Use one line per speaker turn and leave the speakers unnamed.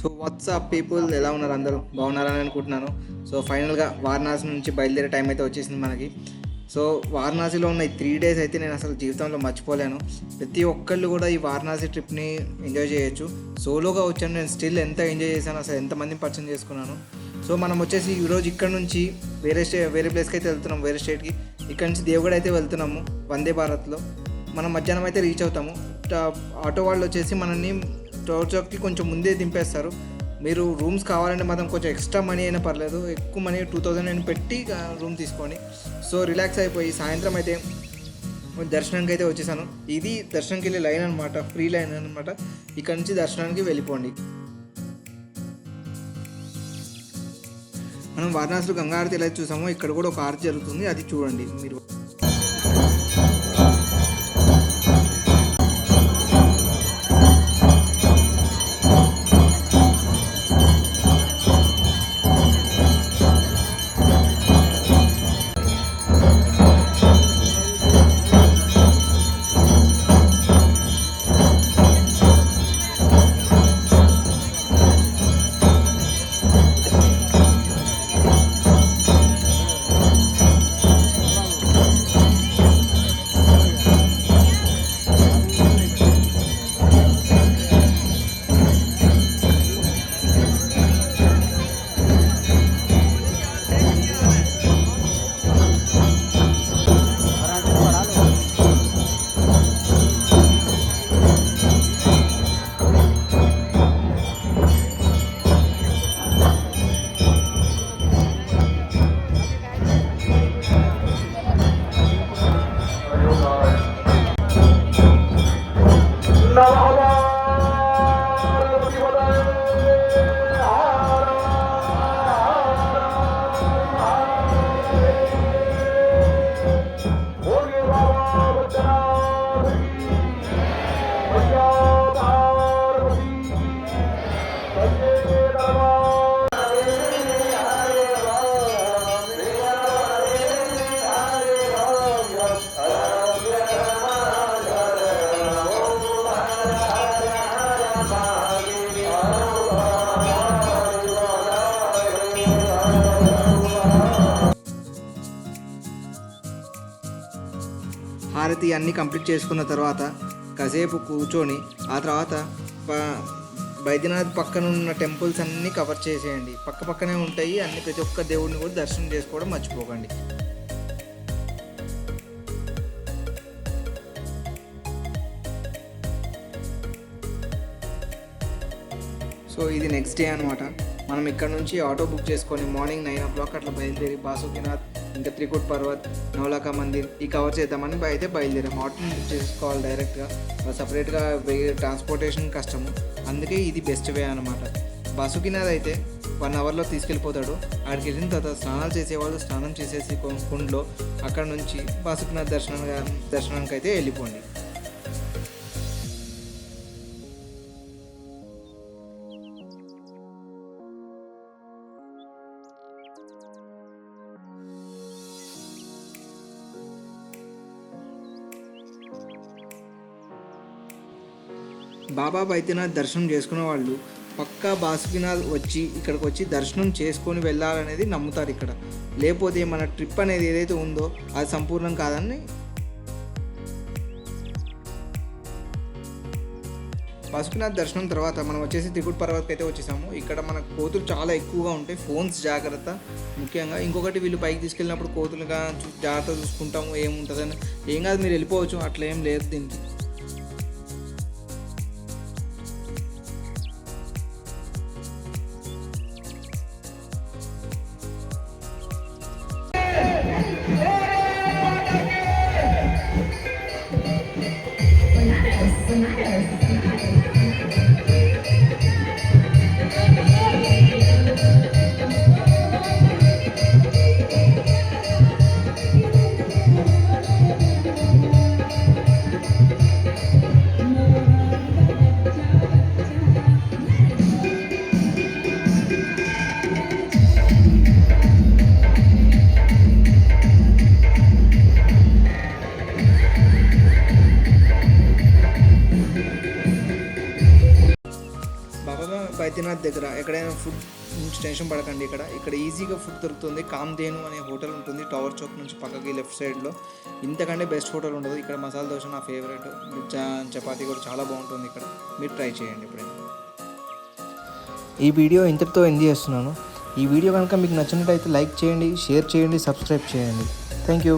So WhatsApp people ఎలా ఉన్నారు? అందరూ బాగున్నారని అనుకుంటున్నాను. సో ఫైనల్గా వారణాసి నుంచి బయలుదేరే టైం అయితే వచ్చేసింది మనకి. సో వారణాసిలో ఉన్న ఈ 3 డేస్ అయితే నేను అసలు జీవితంలో మర్చిపోలేను. ప్రతి ఒక్కళ్ళు కూడా ఈ వారణాసి ట్రిప్ని ఎంజాయ్ చేయొచ్చు. సోలోగా వచ్చాను, నేను స్టిల్ ఎంత ఎంజాయ్ చేశాను, అసలు ఎంతమందిని పరిచయం చేసుకున్నాను. సో మనం వచ్చేసి ఈరోజు ఇక్కడ నుంచి వేరే ప్లేస్కి అయితే వెళ్తున్నాము, వేరే స్టేట్కి. ఇక్కడ నుంచి దేవగఢ అయితే వెళ్తున్నాము వందే భారత్లో. మనం మధ్యాహ్నం అయితే రీచ్ అవుతాము. ఆటో వాళ్ళు వచ్చేసి మనల్ని టోల్ చౌక్కి కొంచెం ముందే దింపేస్తారు. మీరు రూమ్స్ కావాలంటే మాత్రం కొంచెం ఎక్స్ట్రా మనీ అయినా పర్లేదు, ఎక్కువ మనీ 2000 అయినా పెట్టి రూమ్ తీసుకోండి. సో రిలాక్స్ అయిపోయి సాయంత్రం అయితే దర్శనానికి అయితే వచ్చేసాను. ఇది దర్శనంకి వెళ్ళే లైన్ అనమాట, ఫ్రీ లైన్ అనమాట. ఇక్కడ నుంచి దర్శనానికి వెళ్ళిపోండి. మనం వారణాసిలో గంగా ఆరతి ఎలా చూసామో ఇక్కడ కూడా ఒక ఆరతి జరుగుతుంది, అది చూడండి మీరు. హారతి అన్నీ కంప్లీట్ చేసుకున్న తర్వాత కాసేపు కూర్చొని ఆ తర్వాత బైద్యనాథ్ పక్కన ఉన్న టెంపుల్స్ అన్నీ కవర్ చేసేయండి. పక్కనే ఉంటాయి అన్ని, ప్రతి ఒక్క దేవుడిని కూడా దర్శనం చేసుకోవడం మర్చిపోకండి. సో ఇది నెక్స్ట్ డే అనమాట. మనం ఇక్కడ నుంచి ఆటో బుక్ చేసుకొని మార్నింగ్ 9 o'clock అట్లా బయలుదేరి బాసుకినాథ్, ఇంకా త్రికుట్ పర్వత్, నవలాకా మందిర్ ఈ కవర్ చేద్దామని అయితే బయలుదేరాం. ఆటోని బుక్ చేసుకోవాలి డైరెక్ట్గా, సపరేట్గా ట్రాన్స్పోర్టేషన్ కష్టము, అందుకే ఇది బెస్ట్ వే అనమాట. బాసుకినాథ్ అయితే 1 hourలో తీసుకెళ్ళిపోతాడు. అక్కడికి వెళ్ళిన తర్వాత స్నానాలు చేసేవాళ్ళు స్నానం చేసేసి కుండ్లో అక్కడ నుంచి బాసుకినాథ్ దర్శనానికి అయితే వెళ్ళిపోండి. బాబా బైద్యనాథ్ దర్శనం చేసుకున్న వాళ్ళు పక్కా బాసుకినాథ్ వచ్చి ఇక్కడికి వచ్చి దర్శనం చేసుకొని వెళ్ళాలనేది నమ్ముతారు ఇక్కడ. లేకపోతే మన ట్రిప్ అనేది ఏదైతే ఉందో అది సంపూర్ణం కాదని. బాసుకినాథ్ దర్శనం తర్వాత మనం వచ్చేసి త్రికుట్ పర్వత్కి అయితే వచ్చేసాము. ఇక్కడ మన కోతులు చాలా ఎక్కువగా ఉంటాయి, ఫోన్స్ జాగ్రత్త ముఖ్యంగా. ఇంకొకటి వీళ్ళు పైకి తీసుకెళ్ళినప్పుడు కోతులుగా జాగ్రత్త చూసుకుంటాము, ఏముంటుందని. ఏం కాదు, మీరు వెళ్ళిపోవచ్చు, అట్లా ఏం లేదు దీనికి. బైద్యనాథ్ దగ్గర ఎక్కడైనా ఫుడ్ నుంచి టెన్షన్ పడకండి. ఇక్కడ ఈజీగా ఫుడ్ దొరుకుతుంది. కామ్ధేను అనే హోటల్ ఉంటుంది టవర్ చౌక్ నుంచి పక్కకి లెఫ్ట్ సైడ్లో. ఇంతకంటే బెస్ట్ హోటల్ ఉండదు. ఇక్కడ మసాలా దోశ నా ఫేవరెట్. చపాతీ కూడా చాలా బాగుంటుంది ఇక్కడ. మీరు ట్రై చేయండి ఎప్పుడైనా. ఈ వీడియో ఇంతటితో ఎండ్ చేస్తున్నాను. ఈ వీడియో కనుక మీకు నచ్చినట్టయితే లైక్ చేయండి, షేర్ చేయండి, సబ్స్క్రైబ్ చేయండి. Thank you.